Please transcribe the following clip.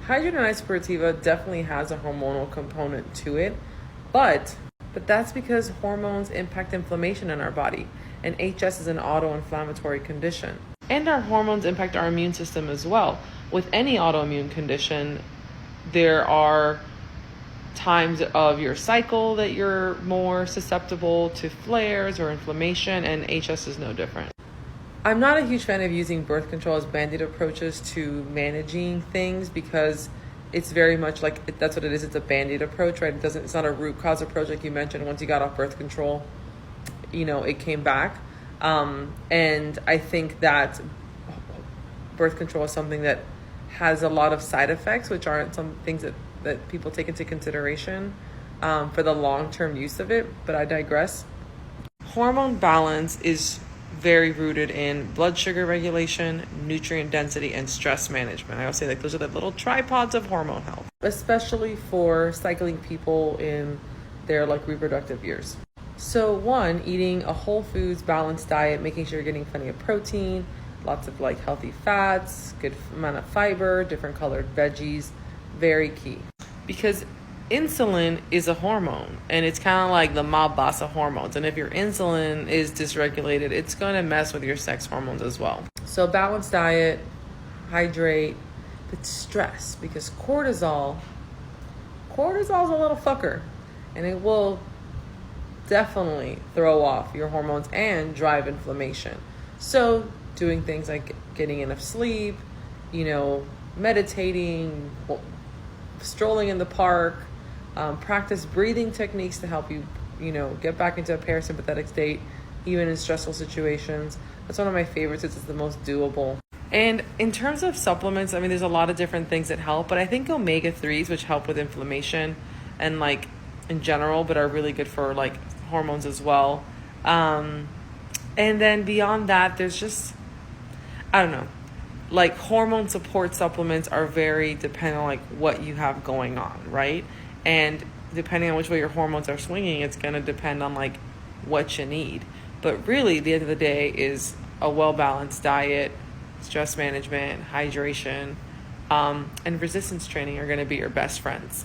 Hidradenitis suppurativa definitely has a hormonal component to it, but that's because hormones impact inflammation in our body, and HS is an autoinflammatory condition. And our hormones impact our immune system as well. With any autoimmune condition, there are times of your cycle that you're more susceptible to flares or inflammation, and HS is no different. I'm not a huge fan of using birth control as band-aid approaches to managing things, because it's very much like, that's what it is. It's a band-aid approach, right? It's not a root cause approach like you mentioned. Once you got off birth control, it came back. And I think that birth control is something that has a lot of side effects, which aren't some things that people take into consideration for the long-term use of it, but I digress. Hormone balance is very rooted in blood sugar regulation, nutrient density, and stress management. I always say those are the little tripods of hormone health, especially for cycling people in their reproductive years. So one, eating a whole foods balanced diet, making sure you're getting plenty of protein, lots of healthy fats, good amount of fiber, different colored veggies, very key. Because insulin is a hormone, and it's kind of like the mob boss of hormones. And if your insulin is dysregulated, it's going to mess with your sex hormones as well. So balanced diet, hydrate, but stress, because cortisol's a little fucker, and it will definitely throw off your hormones and drive inflammation. So doing things like getting enough sleep, meditating, strolling in the park, practice breathing techniques to help you, get back into a parasympathetic state, even in stressful situations. That's one of my favorites. It's the most doable. And in terms of supplements, there's a lot of different things that help, but I think omega-3s, which help with inflammation and in general, but are really good for hormones as well. And then beyond that, there's just, I don't know, hormone support supplements are very dependent on what you have going on, right? And depending on which way your hormones are swinging, it's going to depend on what you need. But really, the end of the day is a well-balanced diet, stress management, hydration, and resistance training are going to be your best friends.